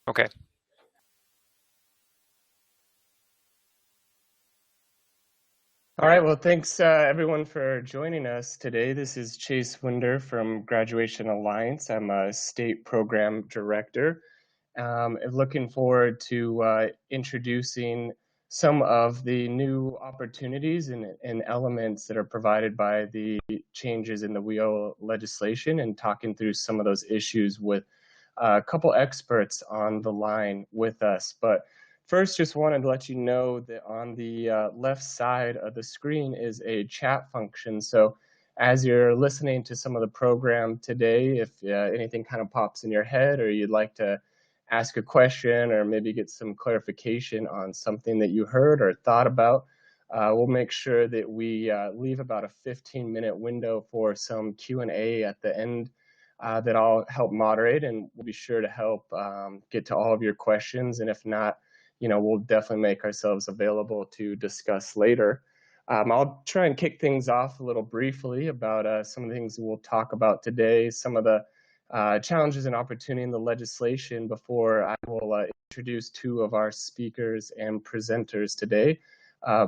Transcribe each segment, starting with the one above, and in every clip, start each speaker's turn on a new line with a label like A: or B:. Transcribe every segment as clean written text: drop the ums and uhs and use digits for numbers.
A: Okay.
B: All right, well, thanks everyone for joining us today. This is Chase Winder from Graduation Alliance. I'm a state program director. Looking forward to introducing some of the new opportunities and elements that are provided by the changes in the WIO legislation and talking through some of those issues with a couple experts on the line with us. But first, just wanted to let you know that on the left side of the screen is a chat function. So as you're listening to some of the program today, if anything kind of pops in your head or you'd like to ask a question or maybe get some clarification on something that you heard or thought about, we'll make sure that we leave about a 15-minute window for some Q&A at the end that I'll help moderate, and we'll be sure to help get to all of your questions. And if not, we'll definitely make ourselves available to discuss later. I'll try and kick things off a little briefly about some of the things we'll talk about today, some of the challenges and opportunity in the legislation before I will introduce two of our speakers and presenters today.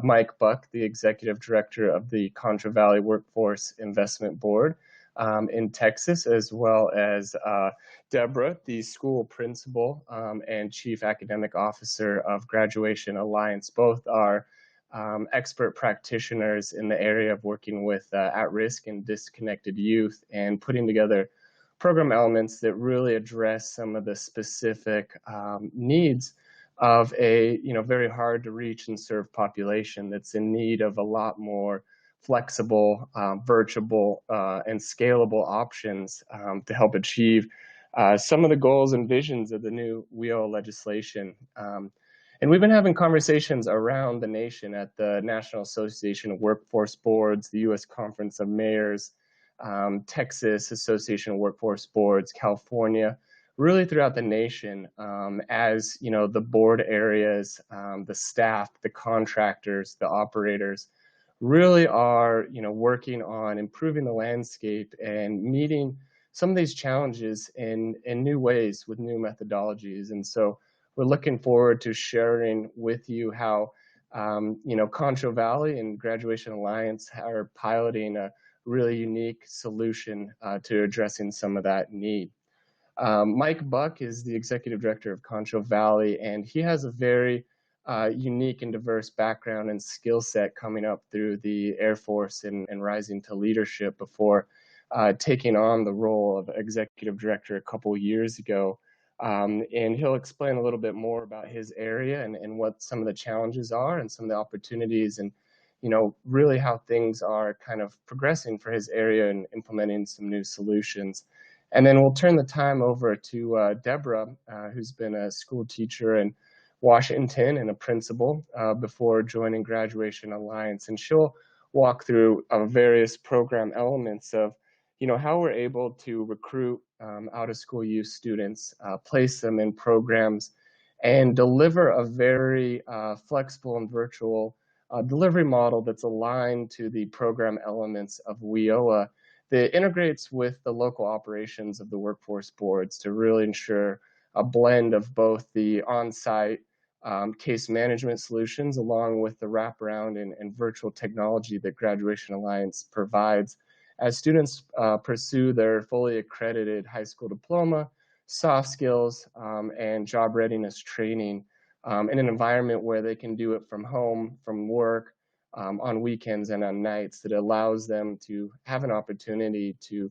B: Mike Buck, the Executive Director of the Concho Valley Workforce Investment Board in Texas, as well as Deborah, the school principal and Chief Academic Officer of Graduation Alliance. Both are expert practitioners in the area of working with at-risk and disconnected youth and putting together program elements that really address some of the specific needs of a very hard to reach and serve population that's in need of a lot more flexible, virtual, and scalable options to help achieve some of the goals and visions of the new WIO legislation. And we've been having conversations around the nation at the National Association of Workforce Boards, the U.S. Conference of Mayors, Texas Association of Workforce Boards, California, really throughout the nation, as the board areas, the staff, the contractors, the operators really are working on improving the landscape and meeting some of these challenges in new ways with new methodologies. And so we're looking forward to sharing with you how Concho Valley and Graduation Alliance are piloting a really unique solution to addressing some of that need. Mike Buck is the Executive Director of Concho Valley, and he has a very unique and diverse background and skill set coming up through the Air Force and rising to leadership before taking on the role of Executive Director a couple years ago. And he'll explain a little bit more about his area and what some of the challenges are and some of the opportunities and really how things are kind of progressing for his area and implementing some new solutions. And then we'll turn the time over to Deborah, who's been a school teacher in Washington and a principal before joining Graduation Alliance. And she'll walk through various program elements of, how we're able to recruit out-of-school youth students, place them in programs, and deliver a very flexible and virtual delivery model that's aligned to the program elements of WIOA that integrates with the local operations of the workforce boards to really ensure a blend of both the on-site case management solutions along with the wraparound and virtual technology that Graduation Alliance provides as students pursue their fully accredited high school diploma, soft skills, and job readiness training in an environment where they can do it from home, from work, on weekends and on nights that allows them to have an opportunity to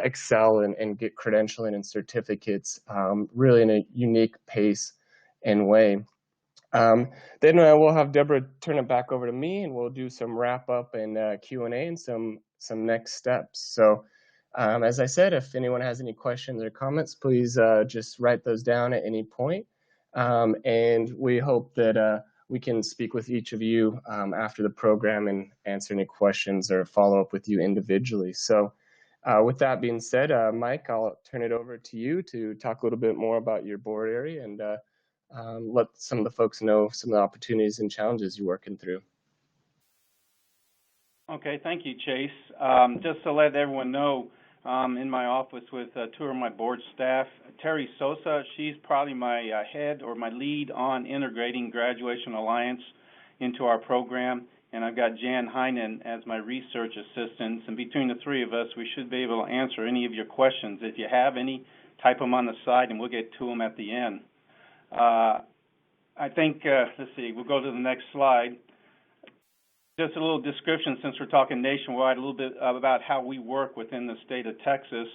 B: excel and get credentialing and certificates really in a unique pace and way. Then we'll have Deborah turn it back over to me and we'll do some wrap up and Q&A and some next steps. So as I said, if anyone has any questions or comments, please just write those down at any point. And we hope that we can speak with each of you after the program and answer any questions or follow up with you individually. So with that being said, Mike, I'll turn it over to you to talk a little bit more about your board area and let some of the folks know some of the opportunities and challenges you're working through.
C: Okay, thank you, Chase. Just to let everyone know,
A: in my office with two of my board staff. Terry Sosa, she's probably my head or my lead on integrating Graduation Alliance into our program. And I've got Jan Heinen as my research assistant. And between the three of us, we should be able to answer any of your questions. If you have any, type them on the side, and we'll get to them at the end. I think, let's see, we'll go to the next slide. Just a little description, since we're talking nationwide, a little bit about how we work within the state of Texas.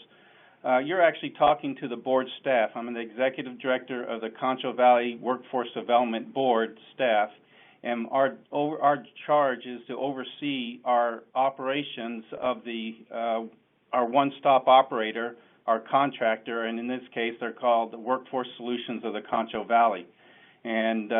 A: You're actually talking to the board staff. I'm the executive director of the Concho Valley Workforce Development Board staff, and our charge is to oversee our operations of our one-stop operator, our contractor, and in this case, they're called the Workforce Solutions of the Concho Valley. And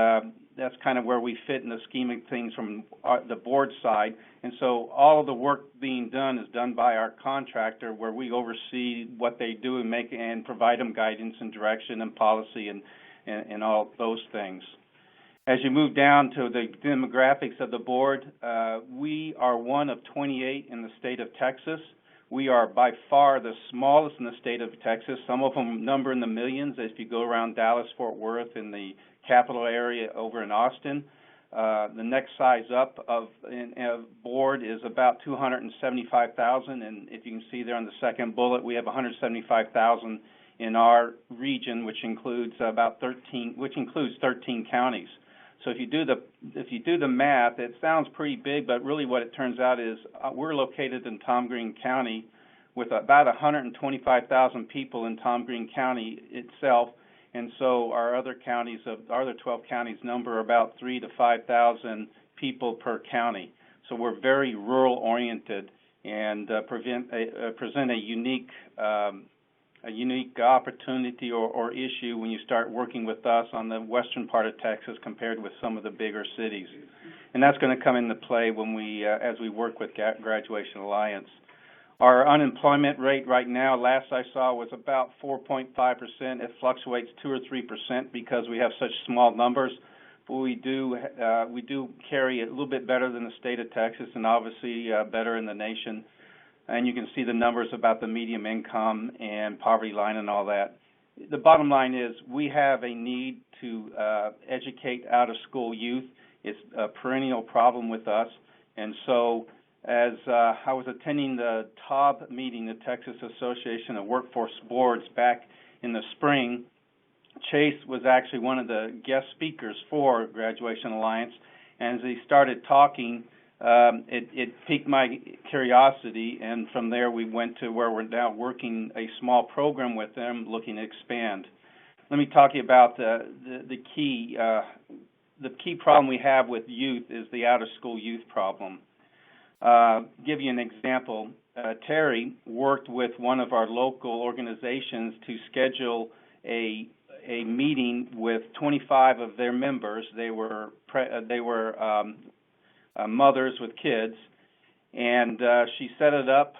A: that's kind of where we fit in the scheme of things from the board side. And so all of the work being done is done by our contractor, where we oversee what they do and provide them guidance and direction and policy and all those things. As you move down to the demographics of the board, we are one of 28 in the state of Texas. We are by far the smallest in the state of Texas. Some of them number in the millions as you go around Dallas, Fort Worth, in the capital area over in Austin. The next size up of board is about 275,000, and if you can see there on the second bullet, we have 175,000 in our region, which includes 13 counties. So if you do the math, it sounds pretty big, but really what it turns out is we're located in Tom Green County with about 125,000 people in Tom Green County itself. And so our other 12 counties number about 3,000 to 5,000 people per county. So we're very rural-oriented and present a unique opportunity or issue when you start working with us on the western part of Texas compared with some of the bigger cities. And that's going to come into play when as we work with Graduation Alliance. Our unemployment rate right now, last I saw, was about 4.5%. It fluctuates 2 or 3% because we have such small numbers. But we do carry it a little bit better than the state of Texas, and obviously better in the nation. And you can see the numbers about the medium income and poverty line and all that. The bottom line is we have a need to educate out-of-school youth. It's a perennial problem with us. And so as I was attending the TOB meeting, the Texas Association of Workforce Boards, back in the spring, Chase was actually one of the guest speakers for Graduation Alliance. And as he started talking, it piqued my curiosity, and from there we went to where we're now working a small program with them, looking to expand. Let me talk to you about the key problem we have with youth is the out-of-school youth problem. Give you an example. Terry worked with one of our local organizations to schedule a meeting with 25 of their members. They were mothers with kids, and she set it up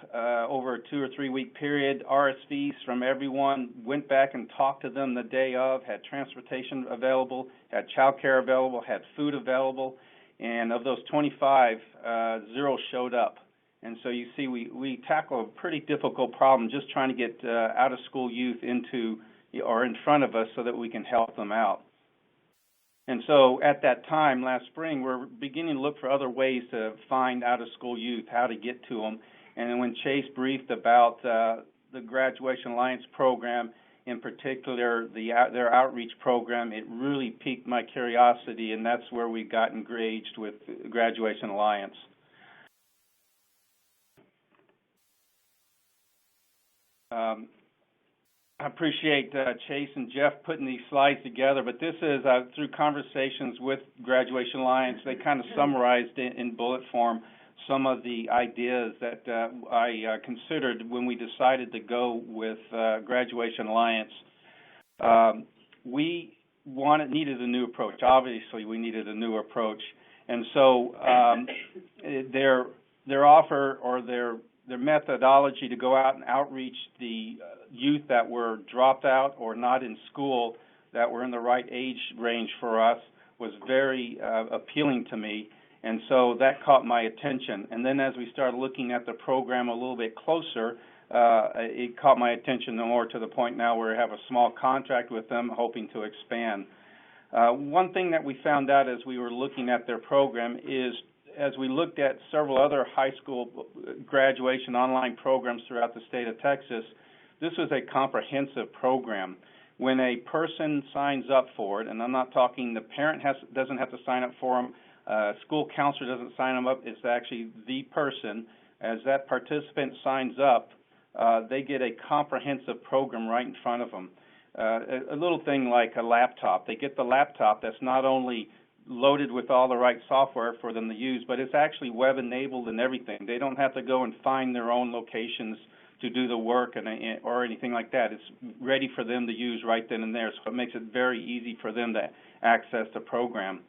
A: over a 2 or 3 week period. RSVs from everyone, went back and talked to them the day of, had transportation available, had child care available, had food available, and of those 25, 0 showed up. And so you see we tackle a pretty difficult problem just trying to get out-of-school youth into or in front of us so that we can help them out. And so at that time, last spring, we're beginning to look for other ways to find out-of-school youth, how to get to them. And then when Chase briefed about the Graduation Alliance program, in particular their outreach program, it really piqued my curiosity, and that's where we got engaged with Graduation Alliance. I appreciate Chase and Jeff putting these slides together, but this is through conversations with Graduation Alliance. They kind of summarized in bullet form some of the ideas that I considered when we decided to go with Graduation Alliance. We needed a new approach. Obviously, we needed a new approach, and so their offer or their methodology to go out and outreach the youth that were dropped out or not in school that were in the right age range for us was very appealing to me, and so that caught my attention. And then as we started looking at the program a little bit closer, it caught my attention more to the point now where we have a small contract with them, hoping to expand. One thing that we found out as we were looking at their program is, as we looked at several other high school graduation online programs throughout the state of Texas, this was a comprehensive program. When a person signs up for it, and I'm not talking the parent doesn't have to sign up for them, school counselor doesn't sign them up, it's actually the person. As that participant signs up, they get a comprehensive program right in front of them. A little thing like a laptop. They get the laptop that's not only loaded with all the right software for them to use, but it's actually web-enabled and everything. They don't have to go and find their own locations to do the work or anything like that. It's ready for them to use right then and there, so it makes it very easy for them to access the program.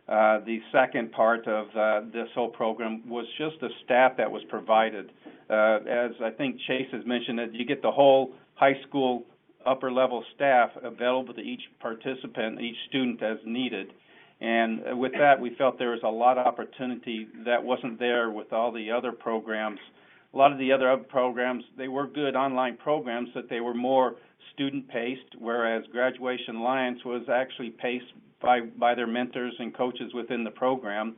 A: The second part of this whole program was just the staff that was provided. As I think Chase has mentioned, that you get the whole high school upper-level staff available to each participant, each student as needed. And with that, we felt there was a lot of opportunity that wasn't there with all the other programs. A lot of the other programs, they were good online programs, but they were more student-paced, whereas Graduation Alliance was actually paced by their mentors and coaches within the program.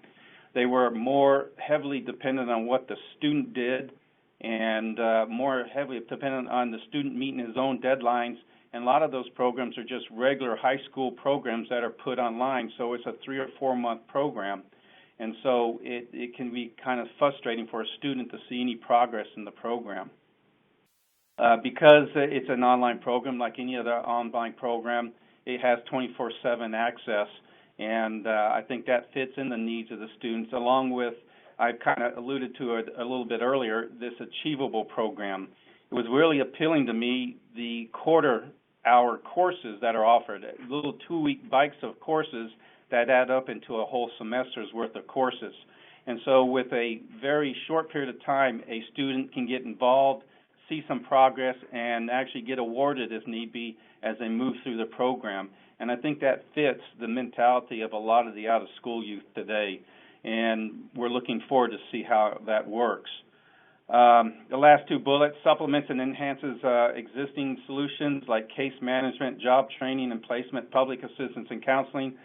A: They were more heavily dependent on what the student did and more heavily dependent on the student meeting his own deadlines. And a lot of those programs are just regular high school programs that are put online, so it's a 3 or 4 month program. And so it can be kind of frustrating for a student to see any progress in the program. Because it's an online program like any other online program, it has 24/7 access, and I think that fits in the needs of the students, along with, I've kind of alluded to it a little bit earlier, this achievable program. It was really appealing to me, the quarter-hour courses that are offered, little 2-week bikes of courses that add up into a whole semester's worth of courses. And so with a very short period of time, a student can get involved, see some progress, and actually get awarded if need be as they move through the program. And I think that fits the mentality of a lot of the out-of-school youth today. And we're looking forward to see how that works. The last 2 bullets, supplements and enhances existing solutions like case management, job training and placement, public assistance and counseling.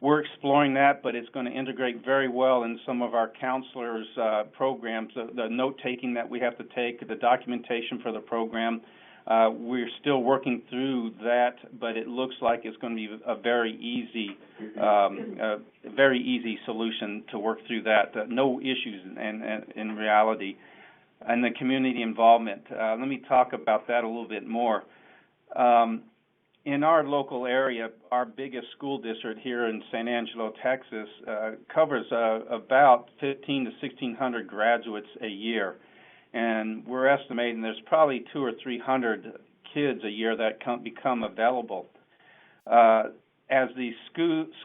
A: We're exploring that, but it's going to integrate very well in some of our counselors' programs, the note-taking that we have to take, the documentation for the program. We're still working through that, but it looks like it's going to be a very easy solution to work through that. No issues in reality. And the community involvement. Let me talk about that a little bit more. In our local area, our biggest school district here in San Angelo, Texas, covers about 1,500 to 1,600 graduates a year. And we're estimating there's probably 200 or 300 kids a year that become available. As the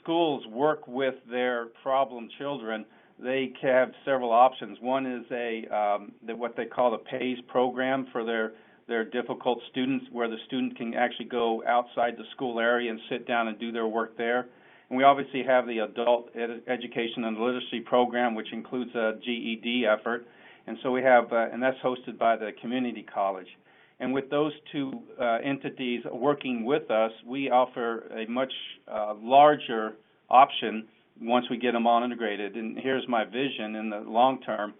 A: schools work with their problem children, they have several options. One is what they call the PAYS program for their difficult students, where the student can actually go outside the school area and sit down and do their work there. And we obviously have the adult education and literacy program, which includes a GED effort. And so we have, and that's hosted by the community college. And with those 2 entities working with us, we offer a much larger option once we get them all integrated. And here's my vision in the long term,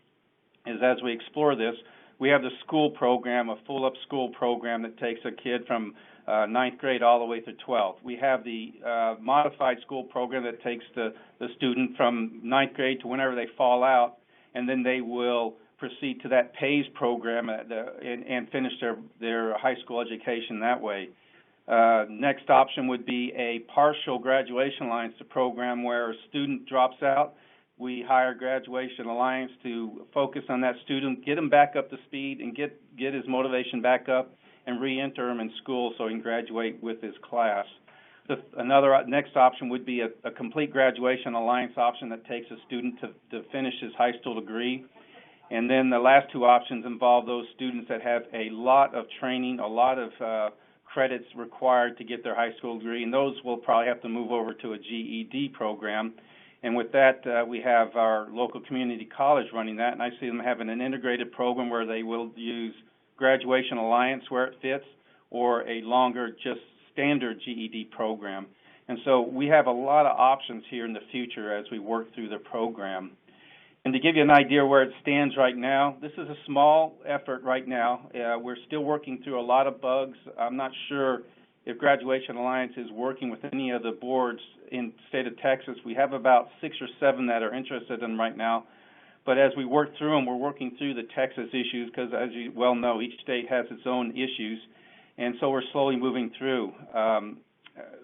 A: is as we explore this, we have the school program, a full-up school program that takes a kid from 9th grade all the way through 12th. We have the modified school program that takes the student from 9th grade to whenever they fall out, and then they will proceed to that PAYS program and finish their high school education that way. Next option would be a partial Graduation Alliance program where a student drops out. We hire Graduation Alliance to focus on that student, get him back up to speed, and get his motivation back up, and re-enter him in school so he can graduate with his class. Another next option would be a complete Graduation Alliance option that takes a student to finish his high school degree. And then the last 2 options involve those students that have a lot of training, a lot of credits required to get their high school degree, and those will probably have to move over to a GED program. And with that, we have our local community college running that, and I see them having an integrated program where they will use Graduation Alliance where it fits, or a longer, just standard GED program. And so we have a lot of options here in the future as we work through the program. And to give you an idea where it stands right now, this is a small effort right now. We're still working through a lot of bugs. I'm not sure if Graduation Alliance is working with any of the boards in the state of Texas. We have about 6 or 7 that are interested in right now. But as we work through them, we're working through the Texas issues because, as you well know, each state has its own issues. And so we're slowly moving through.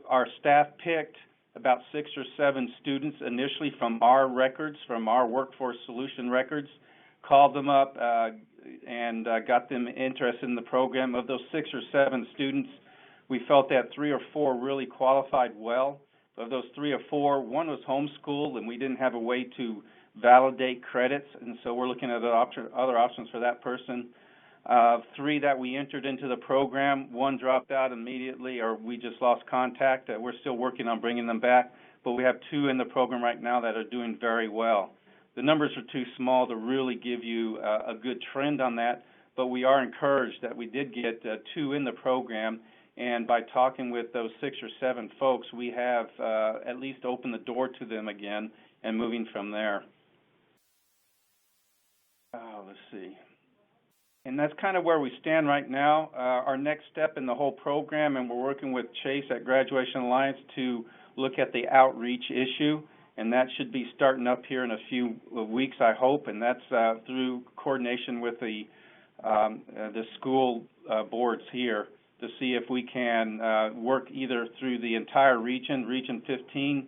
A: Our staff picked about 6 or 7 students initially from our records, from our workforce solution records, called them up and got them interested in the program. Of those 6 or 7 students, we felt that 3 or 4 really qualified well. Of those 3 or 4, one was homeschooled, and we didn't have a way to validate credits, and so we're looking at other options for that person. 3 that we entered into the program, 1 dropped out immediately, or we just lost contact. We're still working on bringing them back, but we have 2 in the program right now that are doing very well. The numbers are too small to really give you a good trend on that, but we are encouraged that we did get 2 in the program, and by talking with those 6 or 7 folks, we have at least opened the door to them again and moving from there. Let's see. And that's kind of where we stand right now. Our next step in the whole program, and we're working with Chase at Graduation Alliance to look at the outreach issue, and that should be starting up here in a few weeks, I hope, and that's through coordination with the school boards here to see if we can work either through the entire region. Region 15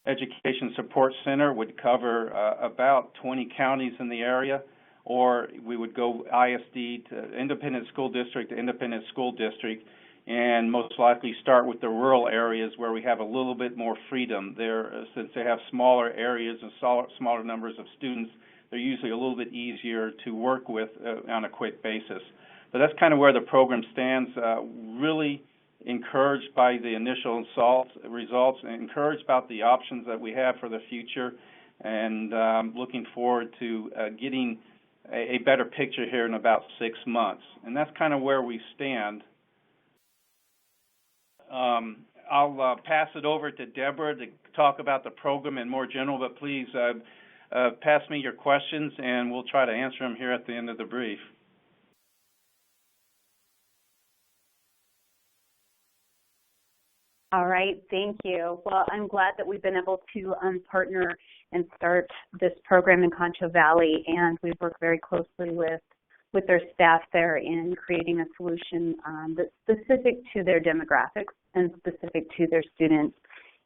A: Education Support Center would cover about 20 counties in the area, or we would go ISD to independent school district to independent school district, and most likely start with the rural areas where we have a little bit more freedom there. Since they have smaller areas and smaller numbers of students, they're usually a little bit easier to work with on a quick basis. But that's kind of where the program stands. Really encouraged by the initial results, and encouraged about the options that we have for the future, and looking forward to getting a better picture here in about 6 months. And that's kind of where we stand. I'll pass it over to Deborah to talk about the program in more general, but please pass me your questions, and we'll try to answer them here at the end of the brief.
C: All right, thank you. Well, I'm glad that we've been able to partner and start this program in Concho Valley, and we've worked very closely with their staff there in creating a solution that's specific to their demographics and specific to their students.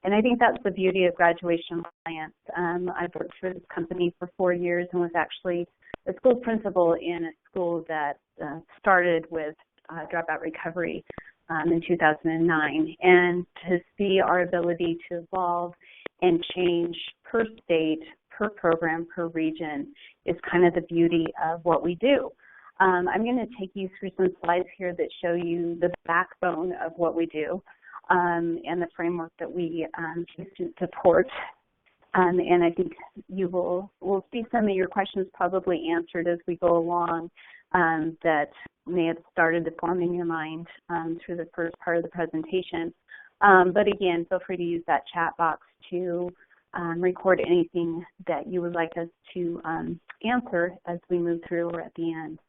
C: And I think that's the beauty of Graduation Alliance. I've worked for this company for 4 years and was actually a school principal in a school that started with dropout recovery in 2009, and to see our ability to evolve and change per state, per program, per region is kind of the beauty of what we do. I'm going to take you through some slides here that show you the backbone of what we do and the framework that we support. And I think we'll see some of your questions probably answered as we go along that may have started to form in your mind through the first part of the presentation. But again, feel free to use that chat box to record anything that you would like us to answer as we move through or at the end.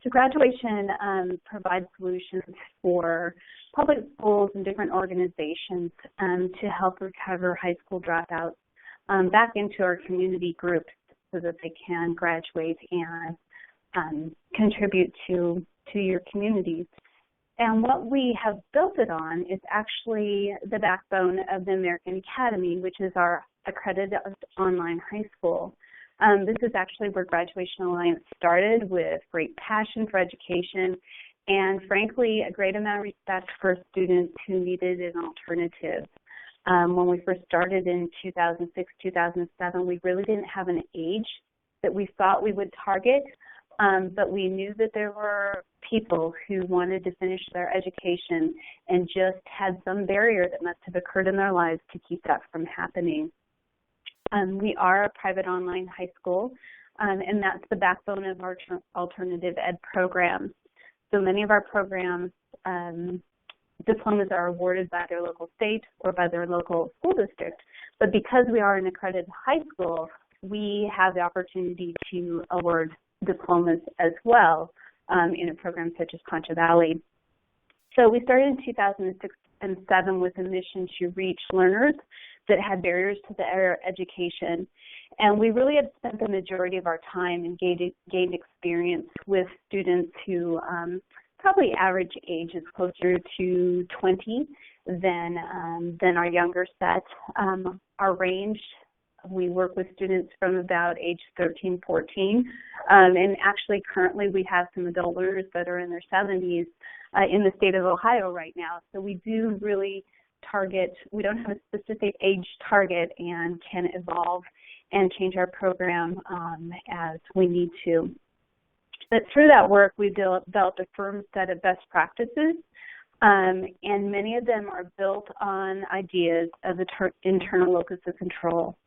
C: So Graduation provides solutions for public schools and different organizations to help recover high school dropouts back into our community groups so that they can graduate and contribute to your communities. And what we have built it on is actually the backbone of the American Academy, which is our accredited online high school. This is actually where Graduation Alliance started, with great passion for education and, frankly, a great amount of respect for students who needed an alternative. When we first started in 2006, 2007, we really didn't have an age that we thought we would target, but we knew that there were people who wanted to finish their education and just had some barrier that must have occurred in their lives to keep that from happening. We are a private online high school. and that's the backbone of our alternative ed programs. So many of our programs, diplomas are awarded by their local state or by their local school district, but because we are an accredited high school, we have the opportunity to award diplomas as well in a program such as Concho Valley. So we started in 2006 and 2007 with a mission to reach learners that had barriers to their education. And we really had spent the majority of our time and gained experience with students who probably average age is closer to 20 than our younger set. Our range, we work with students from about age 13, 14. And actually currently we have some adult learners that are in their 70s in the state of Ohio right now. So we do really target, we don't have a specific age target and can evolve and change our program as we need to. But through that work, we've developed a firm set of best practices, and many of them are built on ideas of the internal locus of control.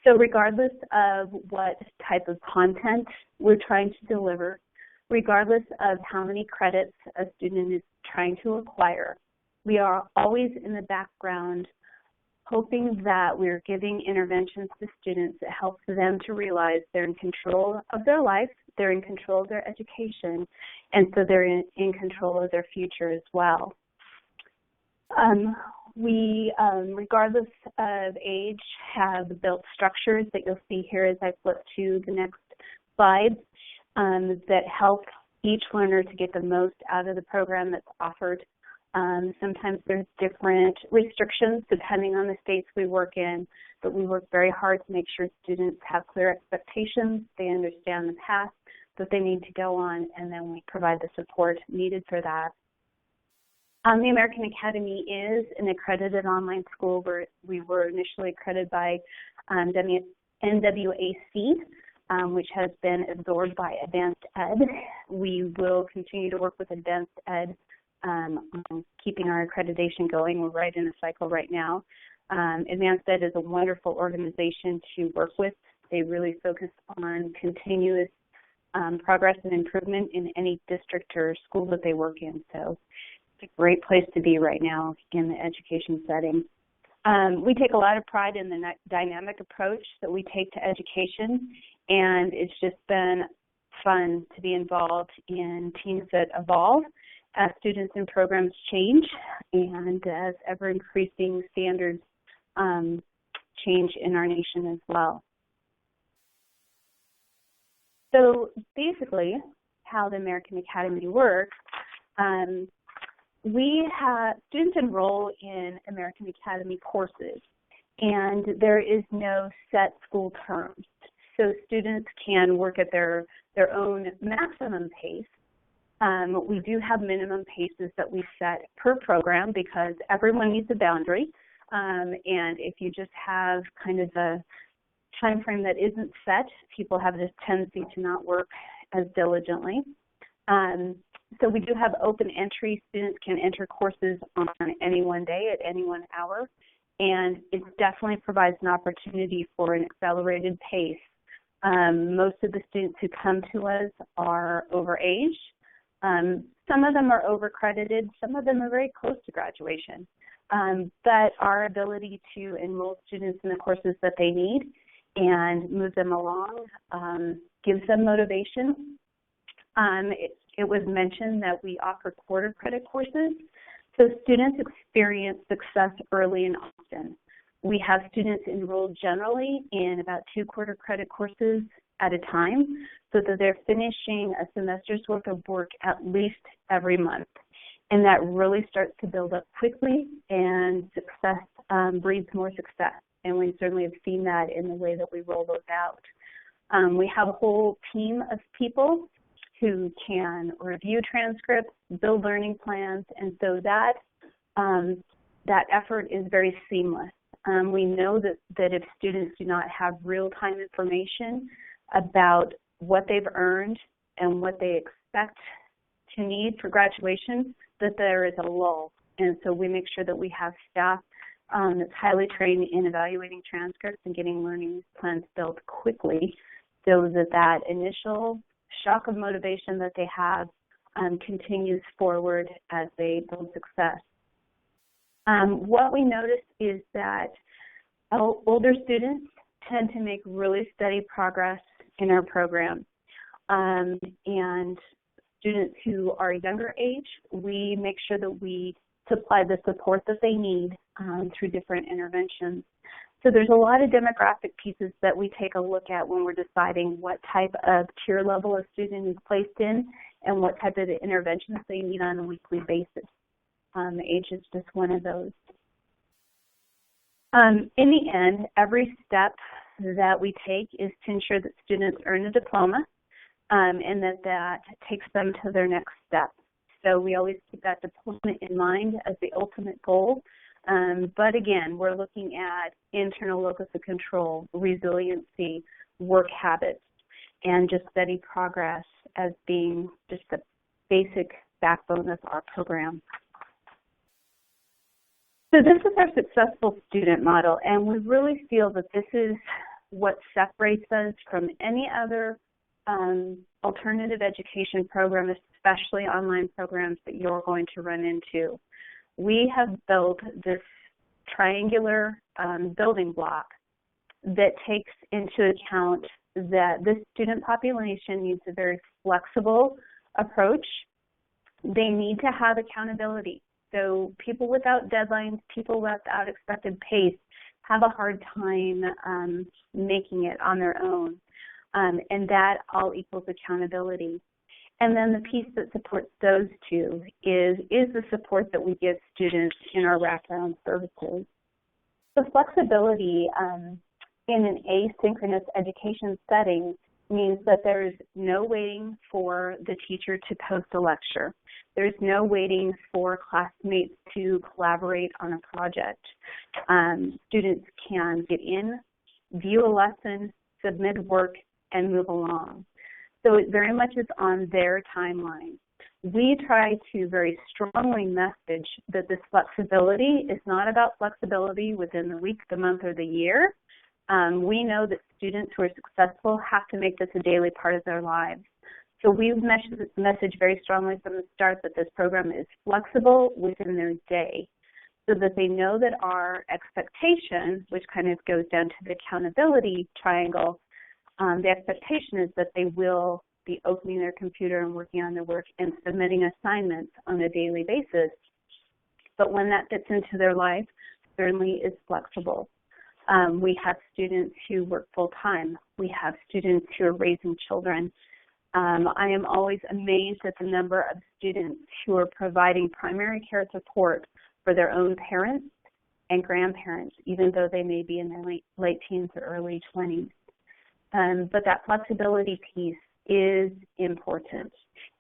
C: So regardless of what type of content we're trying to deliver, regardless of how many credits a student is trying to acquire, we are always in the background hoping that we're giving interventions to students that help them to realize they're in control of their life, they're in control of their education, and so they're in control of their future as well. We, regardless of age, have built structures that you'll see here as I flip to the next slide that help each learner to get the most out of the program that's offered. Sometimes there's different restrictions depending on the states we work in, but we work very hard to make sure students have clear expectations, they understand the path that they need to go on, and then we provide the support needed for that. The American Academy is an accredited online school where we were initially accredited by NWAC, which has been absorbed by Advanced Ed. We will continue to work with Advanced Ed on keeping our accreditation going. We're right in a cycle right now. Advanced Ed is a wonderful organization to work with. They really focus on continuous progress and improvement in any district or school that they work in. So it's a great place to be right now in the education setting. We take a lot of pride in the dynamic approach that we take to education, and it's just been fun to be involved in teams that evolve as students and programs change and as ever-increasing standards change in our nation as well. So basically, how the American Academy works, we have students enroll in American Academy courses, and there is no set school terms. So students can work at their own maximum pace. We do have minimum paces that we set per program because everyone needs a boundary. And if you just have kind of a time frame that isn't set, people have this tendency to not work as diligently. So we do have open entry. Students can enter courses on any one day at any 1 hour, and it definitely provides an opportunity for an accelerated pace. Most of the students who come to us are over age. Some of them are over-credited. Some of them are very close to graduation. But our ability to enroll students in the courses that they need and move them along gives them motivation. It was mentioned that we offer quarter credit courses, so students experience success early and often. We have students enrolled generally in about 2 quarter credit courses at a time so that they're finishing a semester's worth of work at least every month. And that really starts to build up quickly, and success breeds more success. And we certainly have seen that in the way that we roll those out. We have a whole team of people who can review transcripts, build learning plans, and so that effort is very seamless. We know that if students do not have real-time information about what they've earned and what they expect to need for graduation, that there is a lull. And so we make sure that we have staff that's highly trained in evaluating transcripts and getting learning plans built quickly so that that initial shock of motivation that they have continues forward as they build success. What we notice is that older students tend to make really steady progress in our program. And students who are younger age, we make sure that we supply the support that they need through different interventions. So there's a lot of demographic pieces that we take a look at when we're deciding what type of tier level a student is placed in and what type of interventions they need on a weekly basis. Age is just one of those. In the end, every step that we take is to ensure that students earn a diploma and that takes them to their next step. So we always keep that diploma in mind as the ultimate goal. But again, we're looking at internal locus of control, resiliency, work habits, and just steady progress as being just the basic backbone of our program. So this is our successful student model, and we really feel that this is what separates us from any other alternative education program, especially online programs that you're going to run into. We have built this triangular building block that takes into account that this student population needs a very flexible approach. They need to have accountability. So people without deadlines, people without expected pace have a hard time making it on their own. And that all equals accountability. And then the piece that supports those two is the support that we give students in our wraparound services. The flexibility in an asynchronous education setting means that there's no waiting for the teacher to post a lecture. There's no waiting for classmates to collaborate on a project. Students can get in, view a lesson, submit work, and move along. So it very much is on their timeline. We try to very strongly message that this flexibility is not about flexibility within the week, the month, or the year. We know that students who are successful have to make this a daily part of their lives. So we've messaged very strongly from the start that this program is flexible within their day, so that they know that our expectation, which kind of goes down to the accountability triangle, the expectation is that they will be opening their computer and working on their work and submitting assignments on a daily basis. But when that fits into their life, certainly is flexible. We have students who work full-time. We have students who are raising children. I am always amazed at the number of students who are providing primary care support for their own parents and grandparents, even though they may be in their late teens or early 20s. But that flexibility piece is important.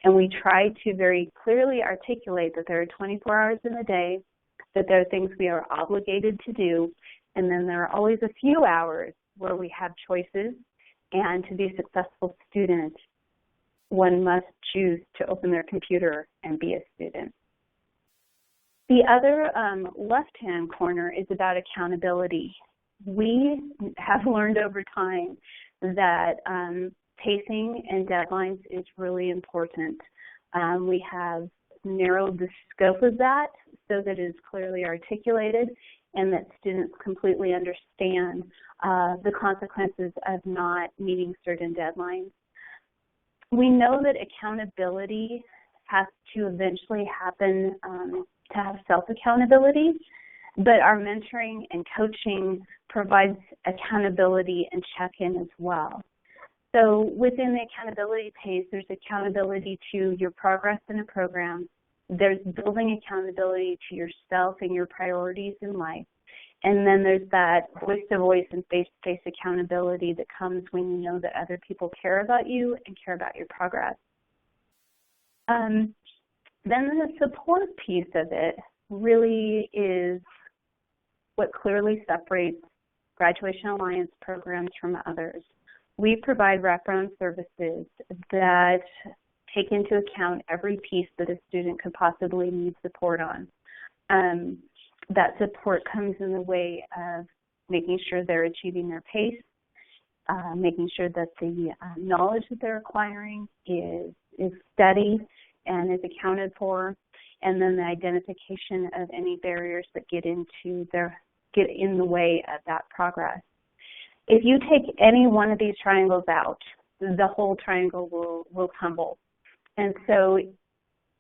C: And we try to very clearly articulate that there are 24 hours in a day, that there are things we are obligated to do, and then there are always a few hours where we have choices. And to be a successful student, one must choose to open their computer and be a student. The other left-hand corner is about accountability. We have learned over time that pacing and deadlines is really important. We have narrowed the scope of that so that it is clearly articulated and that students completely understand the consequences of not meeting certain deadlines. We know that accountability has to eventually happen to have self-accountability, but our mentoring and coaching provides accountability and check-in as well. So within the accountability pace, there's accountability to your progress in a program. There's building accountability to yourself and your priorities in life. And then there's that voice-to-voice and face-to-face accountability that comes when you know that other people care about you and care about your progress. Then the support piece of it really is what clearly separates Graduation Alliance programs from others. We provide wraparound services that take into account every piece that a student could possibly need support on. That support comes in the way of making sure they're achieving their pace, making sure that the knowledge that they're acquiring is steady and is accounted for, and then the identification of any barriers that get in the way of that progress. If you take any one of these triangles out, the whole triangle will tumble. And so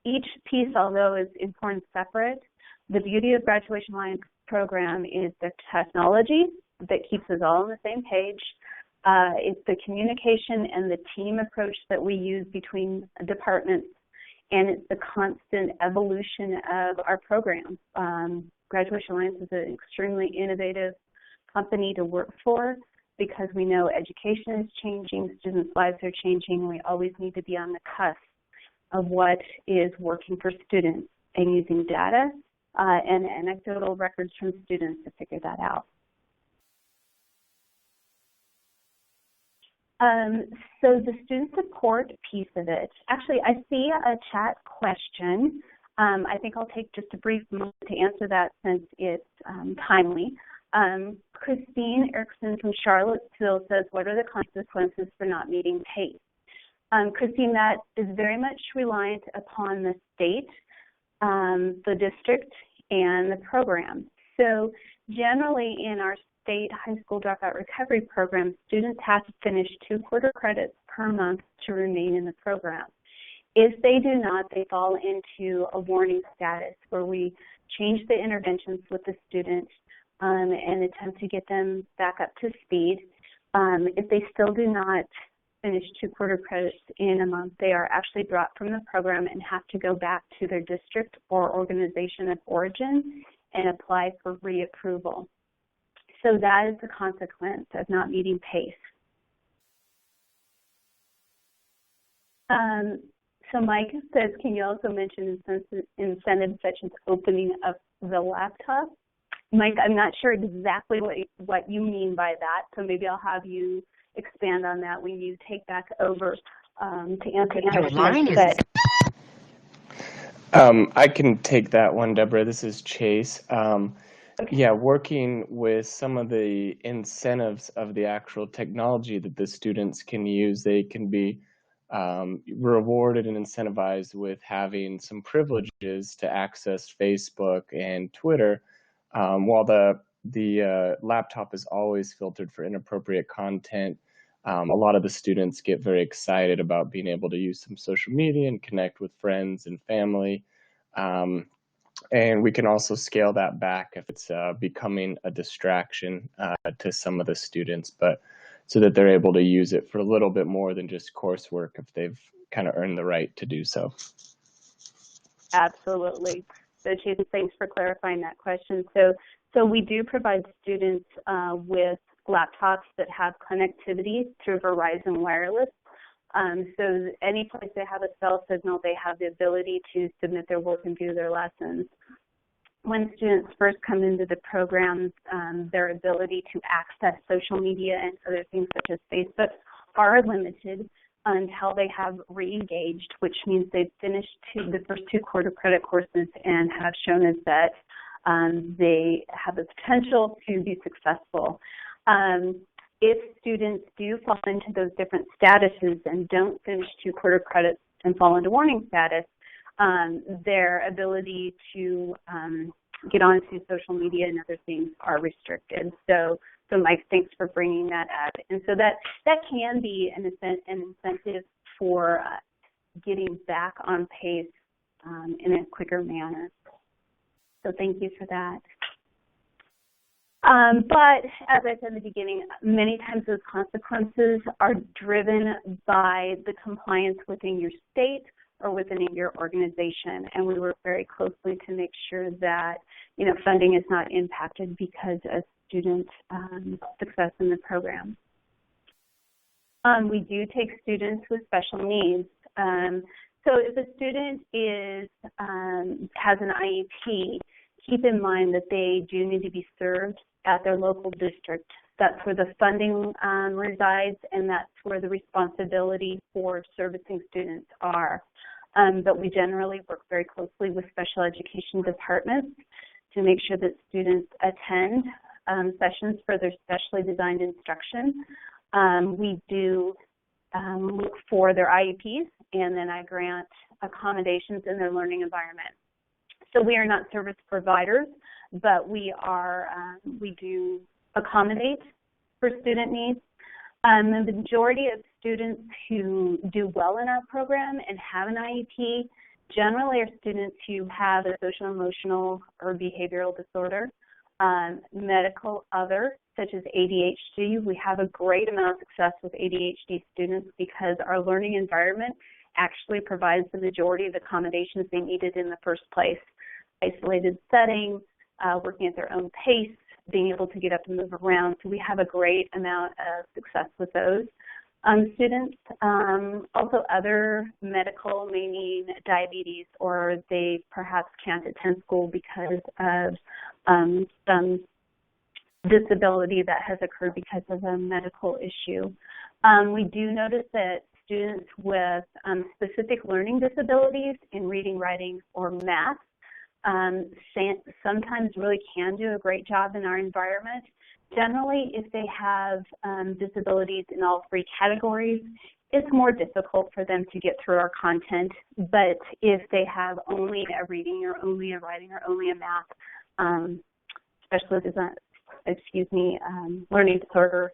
C: each piece, although is important separate, the beauty of Graduation Alliance program is the technology that keeps us all on the same page. It's the communication and the team approach that we use between departments, and it's the constant evolution of our program. Graduation Alliance is an extremely innovative company to work for because we know education is changing, students' lives are changing, and we always need to be on the cusp of what is working for students and using data and anecdotal records from students to figure that out. So the student support piece of it, actually I see a chat question. I think I'll take just a brief moment to answer that since it's timely. Christine Erickson from Charlottesville says, what are the consequences for not meeting PACE? Christine, that is very much reliant upon the state, the district, and the program. So generally in our state high school dropout recovery program, students have to finish 2 quarter credits per month to remain in the program. If they do not, they fall into a warning status where we change the interventions with the student and attempt to get them back up to speed. If they still do not finish 2 quarter credits in a month, they are actually dropped from the program and have to go back to their district or organization of origin and apply for reapproval. So that is the consequence of not meeting PACE. So Mike says, can you also mention incentives such as opening up the laptop? Mike, I'm not sure exactly what you mean by that, so maybe I'll have you expand on that when you take back over to answer that question.
B: I can take that one, Deborah. This is Chase. Okay. Yeah, working with some of the incentives of the actual technology that the students can use, they can be rewarded and incentivized with having some privileges to access Facebook and Twitter, while the laptop is always filtered for inappropriate content. A lot of the students get very excited about being able to use some social media and connect with friends and family. And we can also scale that back if it's becoming a distraction to some of the students, but so that they're able to use it for a little bit more than just coursework if they've kind of earned the right to do so.
C: Absolutely. So Chase, thanks for clarifying that question. So we do provide students with laptops that have connectivity through Verizon Wireless. So any place they have a cell signal, they have the ability to submit their work and view their lessons. When students first come into the program, their ability to access social media and other things such as Facebook are limited until they have re-engaged, which means they've finished the first 2 quarter credit courses and have shown us that they have the potential to be successful. If students do fall into those different statuses and don't finish 2 quarter credits and fall into warning status, their ability to get onto social media and other things are restricted. So Mike, thanks for bringing that up. And so that can be an incentive for getting back on pace in a quicker manner. So thank you for that. But as I said in the beginning, many times those consequences are driven by the compliance within your state or within your organization, and we work very closely to make sure that funding is not impacted because of student success in the program. We do take students with special needs. So if a student has an IEP, keep in mind that they do need to be served at their local district. That's where the funding resides, and that's where the responsibility for servicing students are. But we generally work very closely with special education departments to make sure that students attend sessions for their specially designed instruction. We do look for their IEPs, and then I grant accommodations in their learning environment. So we are not service providers, but we do accommodate for student needs. The majority of students who do well in our program and have an IEP generally are students who have a social, emotional, or behavioral disorder, medical other, such as ADHD. We have a great amount of success with ADHD students because our learning environment actually provides the majority of accommodations they needed in the first place. Isolated setting, working at their own pace, being able to get up and move around. So we have a great amount of success with those students. Also other medical, meaning diabetes, or they perhaps can't attend school because of some disability that has occurred because of a medical issue. We do notice that students with specific learning disabilities in reading, writing, or math sometimes really can do a great job in our environment. Generally, if they have disabilities in all three categories, it's more difficult for them to get through our content. But if they have only a reading or only a writing or only a math, learning disorder,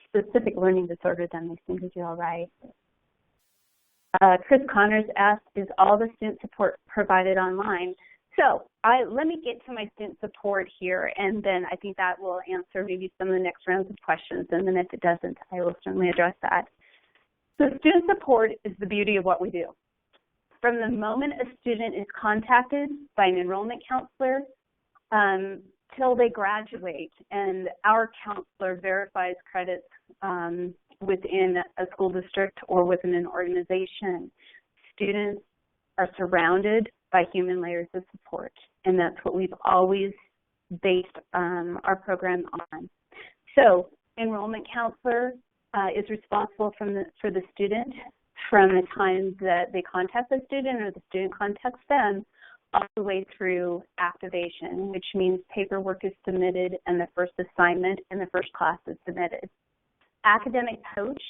C: specific learning disorder, then they seem to do all right. Chris Connors asked, is all the student support provided online? So let me get to my student support here, and then I think that will answer maybe some of the next rounds of questions, and then if it doesn't, I will certainly address that. So student support is the beauty of what we do. From the moment a student is contacted by an enrollment counselor till they graduate, and our counselor verifies credits within a school district or within an organization, students are surrounded by human layers of support, and that's what we've always based our program on. So enrollment counselor is responsible for the student from the time that they contact the student or the student contacts them all the way through activation, which means paperwork is submitted and the first assignment and the first class is submitted. Academic coach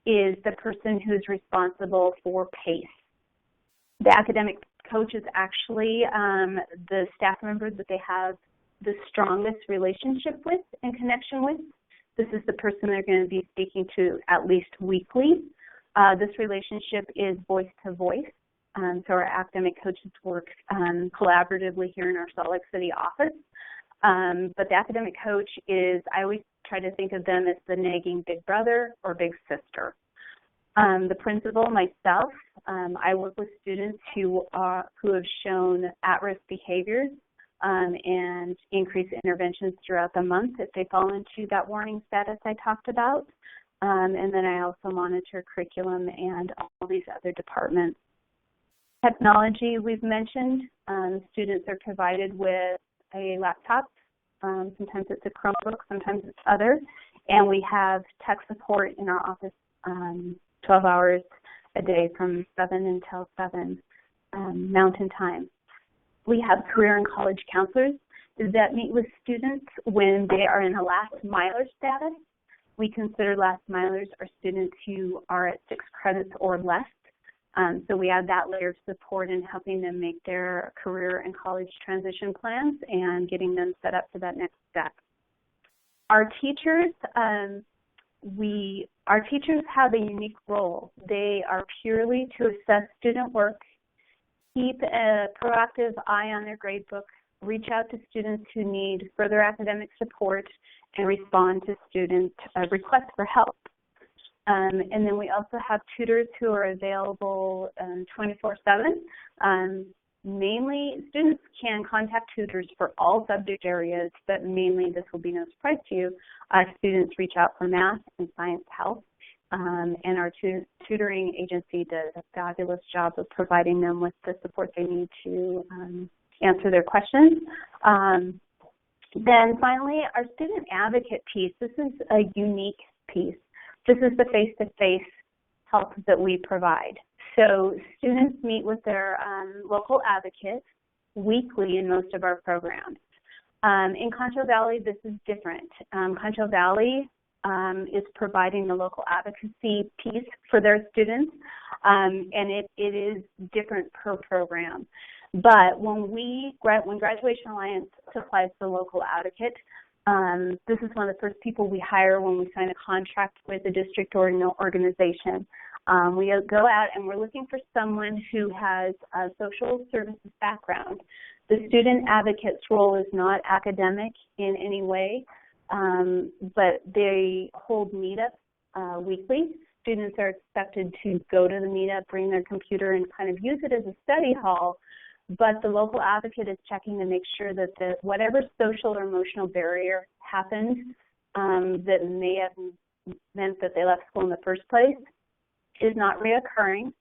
C: is the person who is responsible for PACE. The academic coach is actually the staff member that they have the strongest relationship with and connection with. This is the person they're going to be speaking to at least weekly. This relationship is voice to voice. So our academic coaches work collaboratively here in our Salt Lake City office. But the academic coach is, I always try to think of them as the nagging big brother or big sister. The principal, myself, I work with students who have shown at-risk behaviors and increased interventions throughout the month if they fall into that warning status I talked about. And then I also monitor curriculum and all these other departments. Technology we've mentioned. Students are provided with a laptop. Sometimes it's a Chromebook, sometimes it's other. And we have tech support in our office 12 hours a day from 7 until 7 Mountain Time. We have career and college counselors that meet with students when they are in a last miler status. We consider last milers are students who are at 6 credits or less. So we add that layer of support in helping them make their career and college transition plans and getting them set up for that next step. Our teachers, our teachers have a unique role. They are purely to assess student work, keep a proactive eye on their gradebook, reach out to students who need further academic support, and respond to student requests for help. And then we also have tutors who are available 24/7. Mainly, students can contact tutors for all subject areas, but mainly, this will be no surprise to you, students reach out for math and science help. And our tutoring agency does a fabulous job of providing them with the support they need to answer their questions. Then finally, our student advocate piece. This is a unique piece. This is the face-to-face help that we provide. So students meet with their local advocate weekly in most of our programs. In Concho Valley, this is different. Concho Valley is providing the local advocacy piece for their students, and it is different per program. But when Graduation Alliance supplies the local advocate, this is one of the first people we hire when we sign a contract with a district or an organization. We go out and we're looking for someone who has a social services background. The student advocate's role is not academic in any way, but they hold meetups weekly. Students are expected to go to the meetup, bring their computer, and kind of use it as a study hall, but the local advocate is checking to make sure that whatever social or emotional barrier happened that may have meant that they left school in the first place is not reoccurring.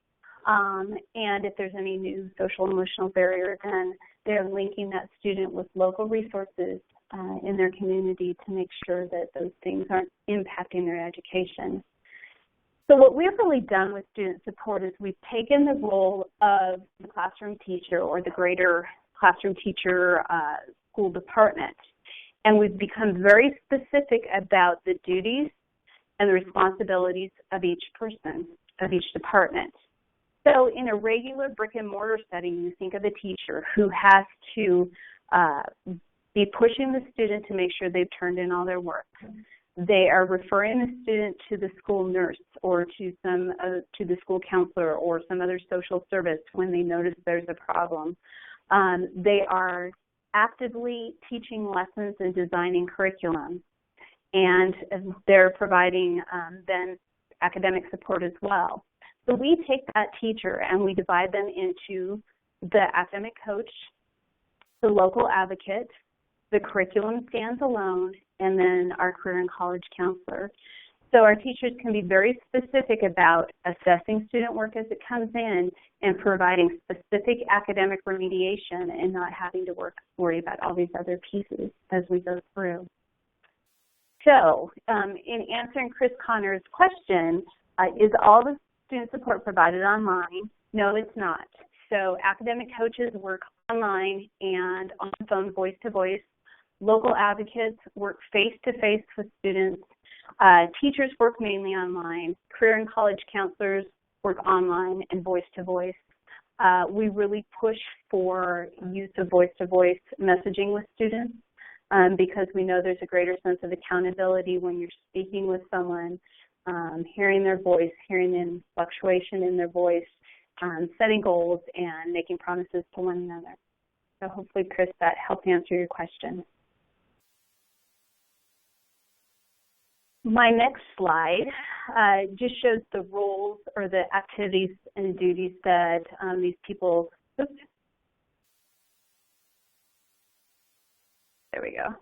C: And if there's any new social emotional barrier, then they're linking that student with local resources in their community to make sure that those things aren't impacting their education. So what we've really done with student support is we've taken the role of the classroom teacher or the greater classroom teacher school department, and we've become very specific about the duties and the responsibilities of each person, of each department. So in a regular brick and mortar setting, you think of a teacher who has to be pushing the student to make sure they've turned in all their work. They are referring the student to the school nurse or to the school counselor or some other social service when they notice there's a problem. They are actively teaching lessons and designing curriculum, and they're providing then academic support as well. So we take that teacher and we divide them into the academic coach, the local advocate, the curriculum stands alone, and then our career and college counselor. So our teachers can be very specific about assessing student work as it comes in and providing specific academic remediation and not having to worry about all these other pieces as we go through. So in answering Chris Connor's question, is all the student support provided online? No, it's not. So academic coaches work online and on the phone, voice-to-voice. Local advocates work face-to-face with students. Teachers work mainly online. Career and college counselors work online and voice-to-voice. We really push for use of voice-to-voice messaging with students because we know there's a greater sense of accountability when you're speaking with someone, hearing their voice, hearing the fluctuation in their voice, setting goals, and making promises to one another. So hopefully, Chris, that helped answer your question. My next slide just shows the roles or the activities and duties that these people, there we go,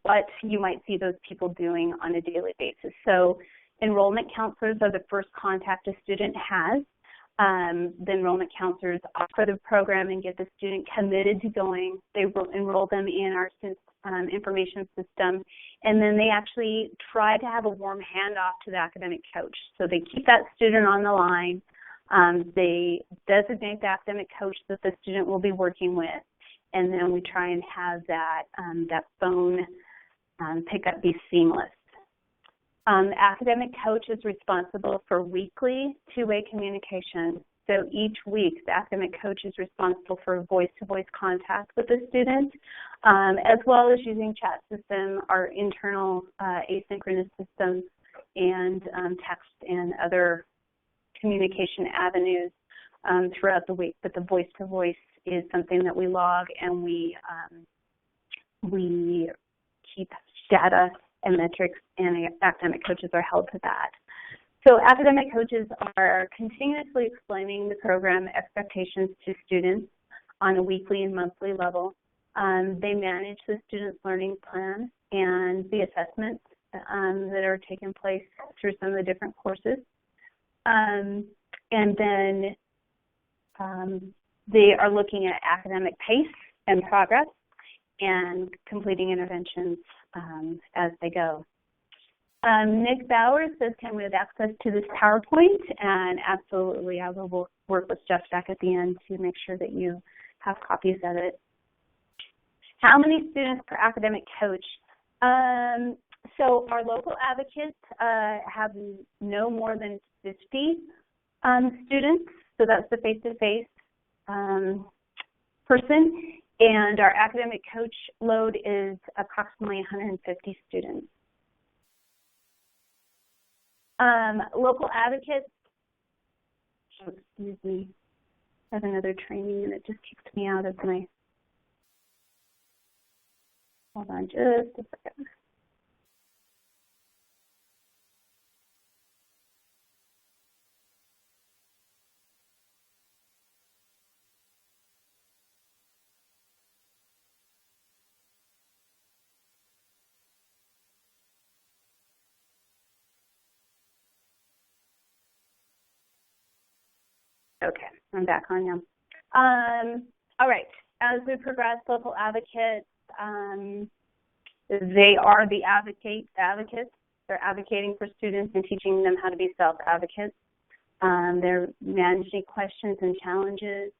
C: what you might see those people doing on a daily basis. So enrollment counselors are the first contact a student has. The enrollment counselors offer the program and get the student committed to going. They will enroll them in our information system, and then they actually try to have a warm handoff to the academic coach. So they keep that student on the line. They designate the academic coach that the student will be working with, and then we try and have that phone pickup be seamless. The academic coach is responsible for weekly two-way communication. So each week, the academic coach is responsible for voice-to-voice contact with the student, as well as using chat system, our internal asynchronous system, and text and other communication avenues throughout the week. But the voice-to-voice is something that we log, and we keep data and metrics, and academic coaches are held to that. So academic coaches are continuously explaining the program expectations to students on a weekly and monthly level. They manage the student's learning plan and the assessments that are taking place through some of the different courses. And then they are looking at academic pace and progress and completing interventions as they go. Nick Bowers says, can we have access to this PowerPoint? And absolutely, I will work with Jeff back at the end to make sure that you have copies of it. How many students per academic coach? So our local advocates have no more than 50 students, so that's the face-to-face person, and our academic coach load is approximately 150 students. Local advocates, oh, excuse me, I have another training and it just kicked me out of my, hold on just a second. Okay, I'm back on now. All right, as we progress, local advocates, they are the advocates. They're advocating for students and teaching them how to be self-advocates. They're managing questions and challenges.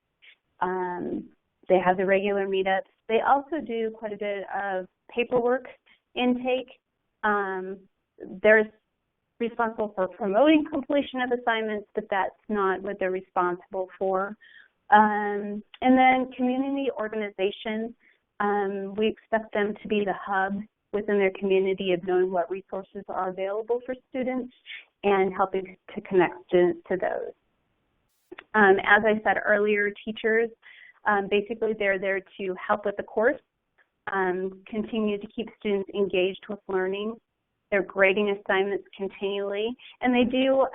C: They have the regular meetups. They also do quite a bit of paperwork intake. They're responsible for promoting completion of assignments, but that's not what they're responsible for. And then community organization, we expect them to be the hub within their community of knowing what resources are available for students and helping to connect students to those. As I said earlier, teachers, basically they're there to help with the course, continue to keep students engaged with learning. They're grading assignments continually, and they do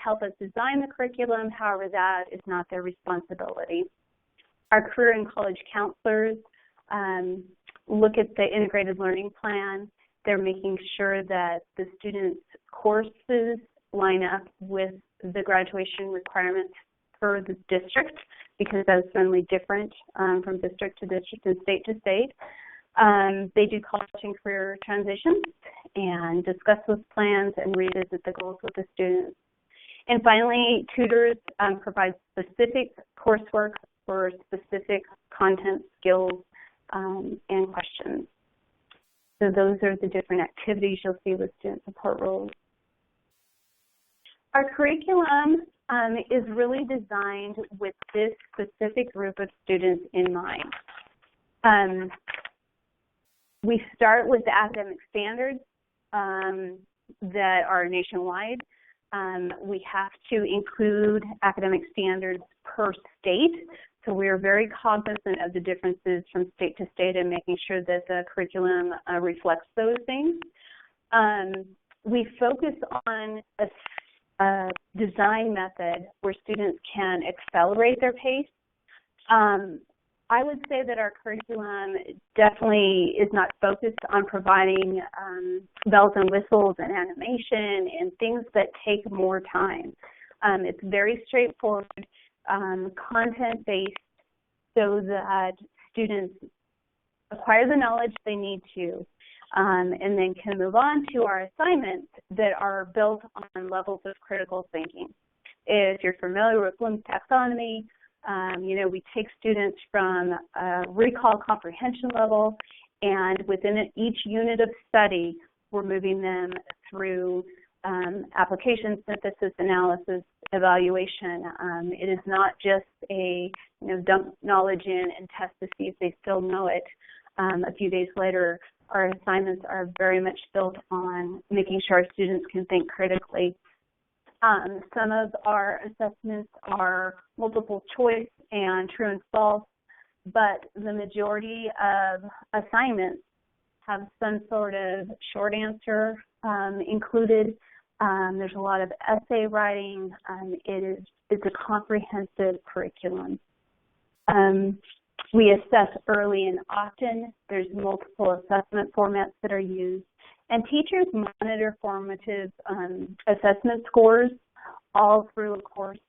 C: help us design the curriculum. However, that is not their responsibility. Our career and college counselors look at the integrated learning plan. They're making sure that the students' courses line up with the graduation requirements for the district, because that's certainly different from district to district and state to state. They do college and career transitions and discuss those plans and revisit the goals with the students. And finally, tutors provide specific coursework for specific content, skills, and questions. So those are the different activities you'll see with student support roles. Our curriculum is really designed with this specific group of students in mind. We start with the academic standards that are nationwide. We have to include academic standards per state, so we are very cognizant of the differences from state to state and making sure that the curriculum reflects those things. We focus on a design method where students can accelerate their pace. I would say that our curriculum definitely is not focused on providing bells and whistles and animation and things that take more time. It's very straightforward, content-based, so that students acquire the knowledge they need to, and then can move on to our assignments that are built on levels of critical thinking. If you're familiar with Bloom's taxonomy, we take students from recall comprehension level, and within each unit of study, we're moving them through application, synthesis, analysis, evaluation. It is not just a dump knowledge in and test to see if they still know it. A few days later, our assignments are very much built on making sure our students can think critically. Some of our assessments are multiple choice and true and false, but the majority of assignments have some sort of short answer included. There's a lot of essay writing. It's a comprehensive curriculum. We assess early and often. There's multiple assessment formats that are used. And teachers monitor formative assessment scores all through a course,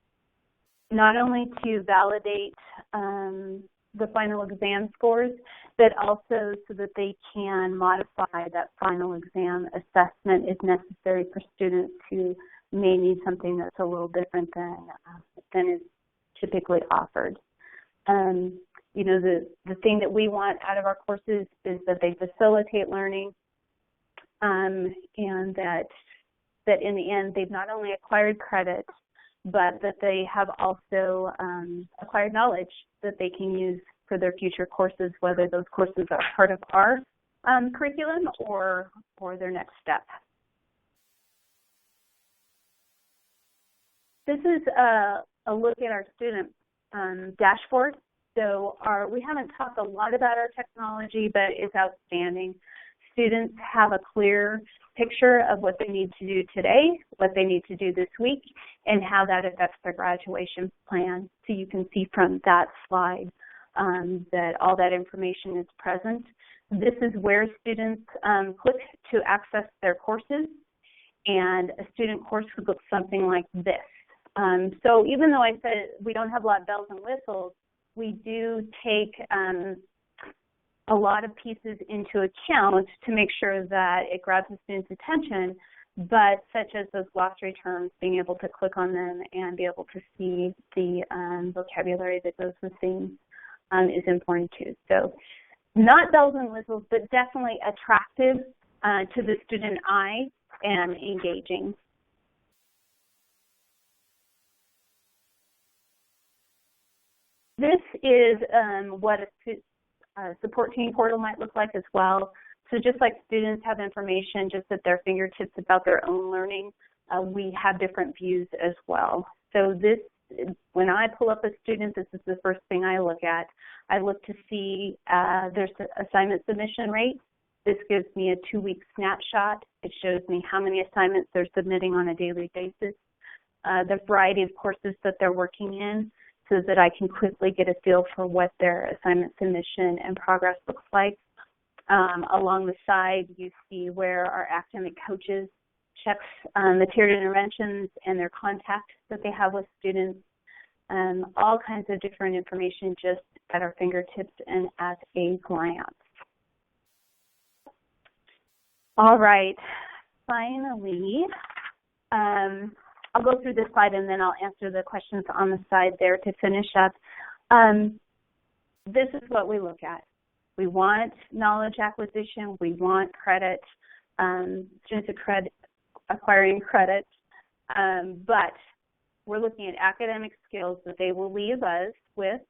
C: not only to validate the final exam scores, but also so that they can modify that final exam assessment if necessary for students who may need something that's a little different than is typically offered. The thing that we want out of our courses is that they facilitate learning, and that in the end they've not only acquired credit, but that they have also acquired knowledge that they can use for their future courses, whether those courses are part of our curriculum or their next step. This is a look at our student dashboard. So we haven't talked a lot about our technology, but it's outstanding. Students have a clear picture of what they need to do today, what they need to do this week, and how that affects their graduation plan. So you can see from that slide that all that information is present. This is where students click to access their courses, and a student course would look something like this. So even though I said we don't have a lot of bells and whistles, we do take a lot of pieces into account to make sure that it grabs the student's attention, but such as those glossary terms, being able to click on them and be able to see the vocabulary that goes with things is important too. So not bells and whistles, but definitely attractive to the student eye and engaging. This is what a support team portal might look like as well. So just like students have information just at their fingertips about their own learning, we have different views as well. So this, when I pull up a student, this is the first thing I look at. I look to see their assignment submission rate. This gives me a 2-week snapshot. It shows me how many assignments they're submitting on a daily basis, the variety of courses that they're working in, so that I can quickly get a feel for what their assignment submission and progress looks like. Along the side, you see where our academic coaches checks the tiered interventions and their contact that they have with students. All kinds of different information just at our fingertips and at a glance. All right, finally, I'll go through this slide and then I'll answer the questions on the side there to finish up. This is what we look at. We want knowledge acquisition. We want credit, students acquiring credit, but we're looking at academic skills that they will leave us with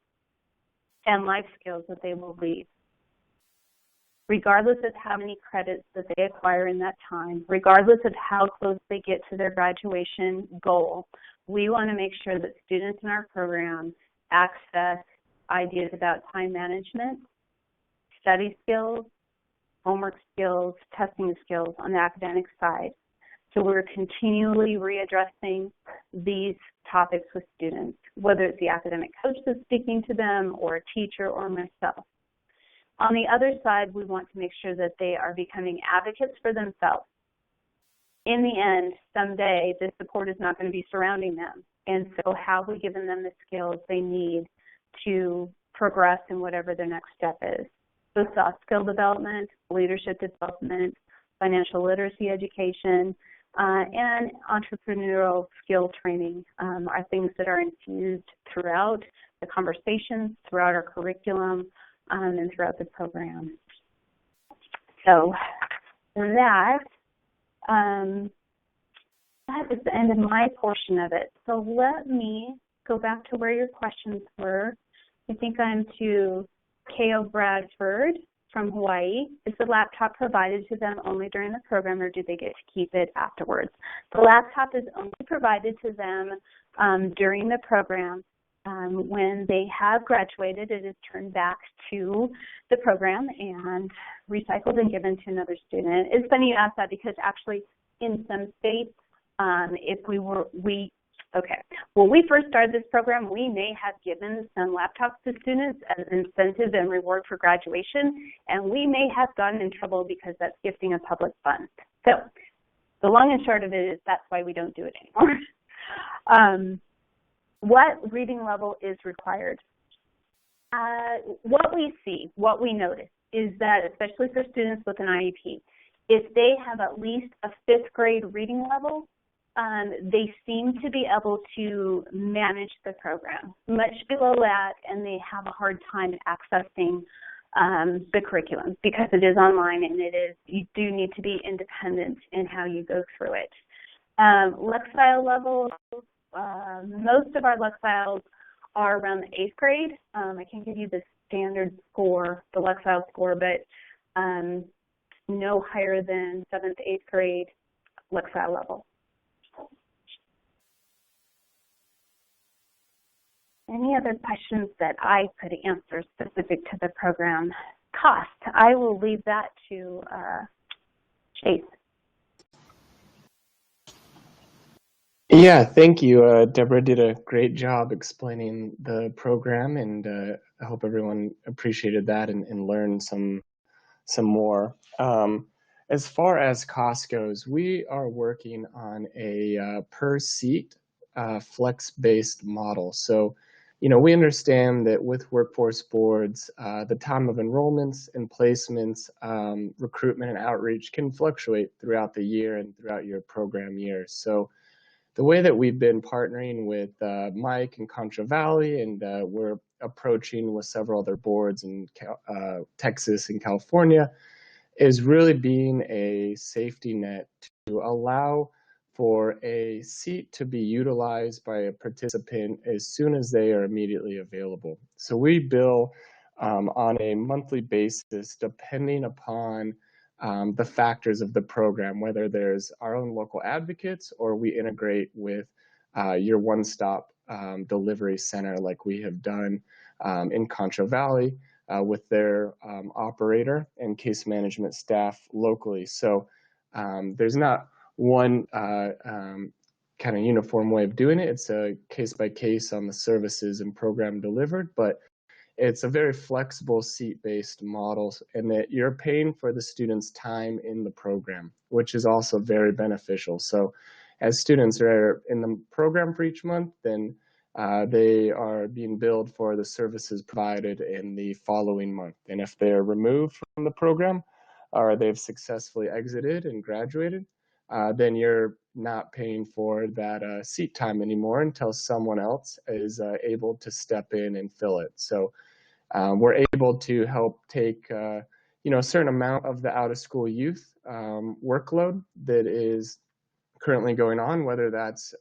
C: and life skills that they will leave. Regardless of how many credits that they acquire in that time, regardless of how close they get to their graduation goal, we want to make sure that students in our program access ideas about time management, study skills, homework skills, testing skills on the academic side. So we're continually readdressing these topics with students, whether it's the academic coach that's speaking to them or a teacher or myself. On the other side, we want to make sure that they are becoming advocates for themselves. In the end, someday, this support is not going to be surrounding them. And so how have we given them the skills they need to progress in whatever their next step is? So soft skill development, leadership development, financial literacy education, and entrepreneurial skill training are things that are infused throughout the conversations, throughout our curriculum, and throughout the program. So that is the end of my portion of it. So let me go back to where your questions were. I think I'm to K.O. Bradford from Hawaii. Is the laptop provided to them only during the program, or do they get to keep it afterwards? The laptop is only provided to them during the program. When they have graduated, it is turned back to the program and recycled and given to another student. It's funny you ask that because actually in some states, when we first started this program, we may have given some laptops to students as incentive and reward for graduation, and we may have gotten in trouble because that's gifting of public funds. So the long and short of it is that's why we don't do it anymore. What reading level is required? What we see, what we notice is that, especially for students with an IEP, if they have at least a 5th grade reading level, they seem to be able to manage the program. Much below that, and they have a hard time accessing the curriculum, because it is online and you do need to be independent in how you go through it. Lexile levels, most of our Lexiles are around the 8th grade. I can't give you the standard score, the Lexile score, but no higher than 7th, 8th grade Lexile level. Any other questions that I could answer specific to the program cost? I will leave that to Chase.
B: Yeah, thank you. Deborah did a great job explaining the program, and I hope everyone appreciated that and learned some more. As far as cost goes, we are working on a per seat flex-based model. So, we understand that with workforce boards, the time of enrollments and placements, recruitment and outreach can fluctuate throughout the year and throughout your program year. So the way that we've been partnering with Mike and Concho Valley, and we're approaching with several other boards in Texas and California, is really being a safety net to allow for a seat to be utilized by a participant as soon as they are immediately available. So we bill on a monthly basis depending upon the factors of the program, whether there's our own local advocates or we integrate with your one-stop delivery center like we have done in Concho Valley with their operator and case management staff locally. So there's not one kind of uniform way of doing it. It's a case-by-case on the services and program delivered, but it's a very flexible seat-based model, and that you're paying for the student's time in the program, which is also very beneficial. So as students are in the program for each month, then they are being billed for the services provided in the following month. And if they're removed from the program or they've successfully exited and graduated, then you're not paying for that seat time anymore until someone else is able to step in and fill it. So we're able to help take a certain amount of the out-of-school youth workload that is currently going on, whether that's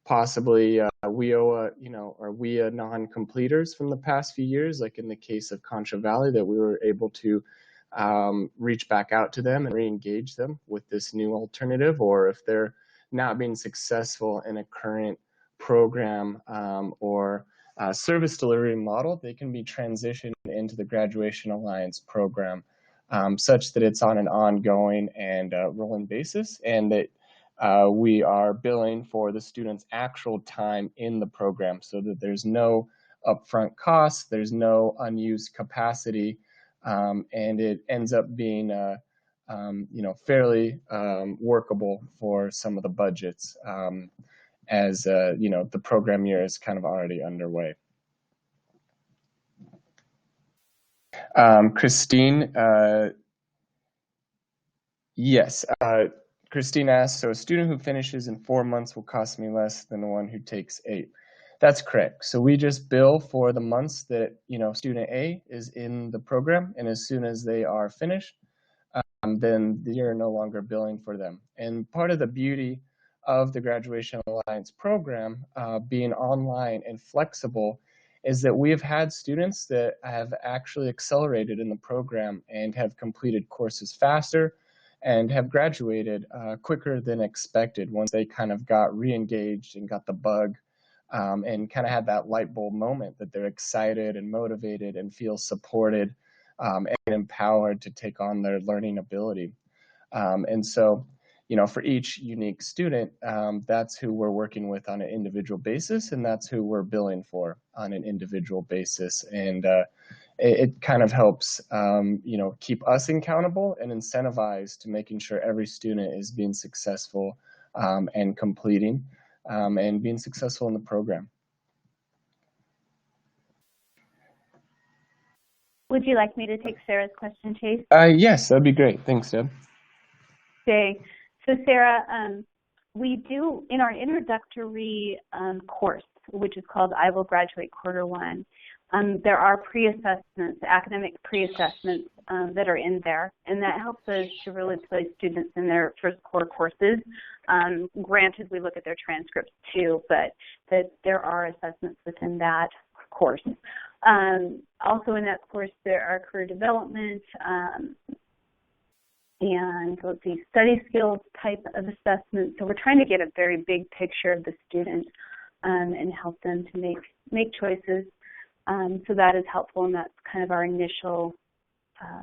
B: possibly WIA, or WIA non-completers from the past few years, like in the case of Concho Valley, that we were able to reach back out to them and re-engage them with this new alternative, or if they're not being successful in a current program or service delivery model, they can be transitioned into the Graduation Alliance program such that it's on an ongoing and rolling basis, and that we are billing for the student's actual time in the program so that there's no upfront costs, there's no unused capacity, and it ends up being fairly workable for some of the budgets as the program year is kind of already underway. Christine, yes. Christine asked, so a student who finishes in 4 months will cost me less than the one who takes 8. That's correct. So we just bill for the months that student A is in the program, and as soon as they are finished, then you're no longer billing for them. And part of the beauty of the Graduation Alliance program being online and flexible is that we have had students that have actually accelerated in the program and have completed courses faster and have graduated quicker than expected once they kind of got re-engaged and got the bug and kind of had that light bulb moment that they're excited and motivated and feel supported and empowered to take on their learning ability. And so, for each unique student, that's who we're working with on an individual basis, and that's who we're billing for on an individual basis. And it kind of helps, keep us accountable and incentivized to making sure every student is being successful and completing and being successful in the program.
C: Would you like me to take Sarah's question, Chase?
B: Yes, that'd be great. Thanks, Deb.
C: Okay. So Sarah, we do, in our introductory course, which is called I Will Graduate Quarter 1, There are pre-assessments, academic pre-assessments that are in there, and that helps us to really place students in their first core courses. Granted, we look at their transcripts too, but that there are assessments within that course. Also in that course, there are career development and let's see, study skills type of assessments. So we're trying to get a very big picture of the student and help them to make choices. So that is helpful, and that's kind of our initial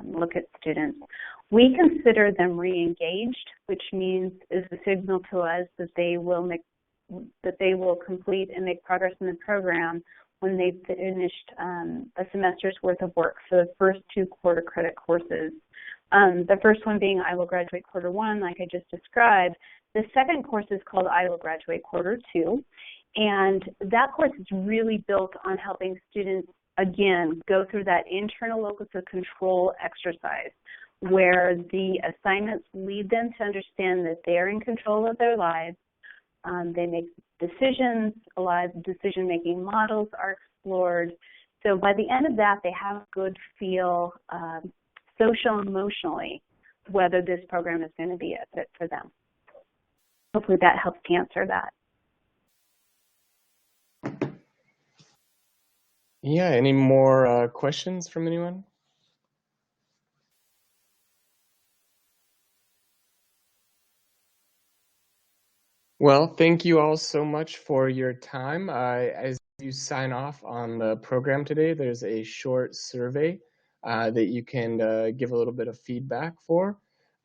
C: look at students. We consider them re-engaged, which means is a signal to us that they will complete and make progress in the program when they've finished a semester's worth of work for the first 2 quarter credit courses. The first one being I Will Graduate Quarter 1, like I just described. The second course is called I Will Graduate Quarter 2. And that course is really built on helping students, again, go through that internal locus of control exercise where the assignments lead them to understand that they're in control of their lives. They make decisions, a lot of decision-making models are explored. So by the end of that, they have a good feel social and emotionally whether this program is going to be a fit for them. Hopefully that helps to answer that.
B: Yeah, any more questions from anyone? Well, thank you all so much for your time. As you sign off on the program today, there's a short survey that you can give a little bit of feedback for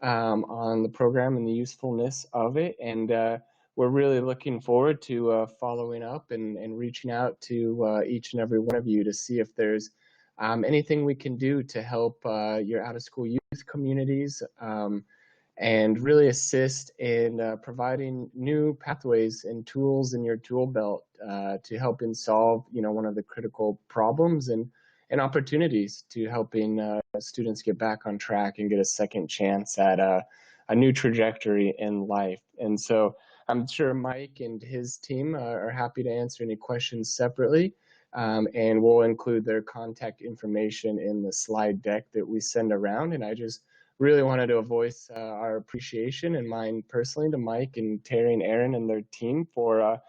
B: on the program and the usefulness of it. And we're really looking forward to following up and reaching out to each and every one of you to see if there's anything we can do to help your out-of-school youth communities and really assist in providing new pathways and tools in your tool belt to helping solve, one of the critical problems and opportunities to helping students get back on track and get a second chance at a new trajectory in life. And so I'm sure Mike and his team are happy to answer any questions separately, and we'll include their contact information in the slide deck that we send around. And I just really wanted to voice our appreciation and mine personally to Mike and Terry and Aaron and their team for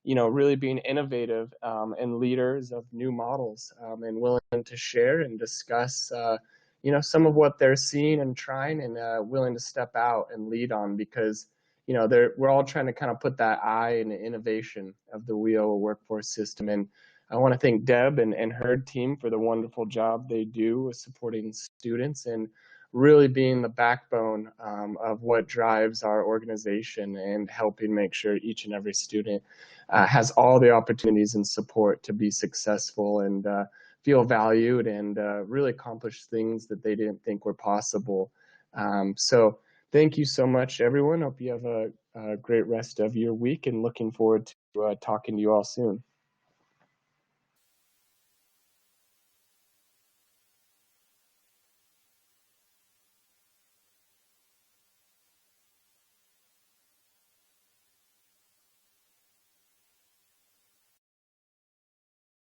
B: really being innovative and leaders of new models and willing to share and discuss some of what they're seeing and trying and willing to step out and lead on, because we're all trying to kind of put that eye in the innovation of the WIO workforce system. And I want to thank Deb and her team for the wonderful job they do with supporting students and really being the backbone of what drives our organization and helping make sure each and every student has all the opportunities and support to be successful and feel valued and really accomplish things that they didn't think were possible. So thank you so much, everyone. Hope you have a great rest of your week and looking forward to talking to you all soon.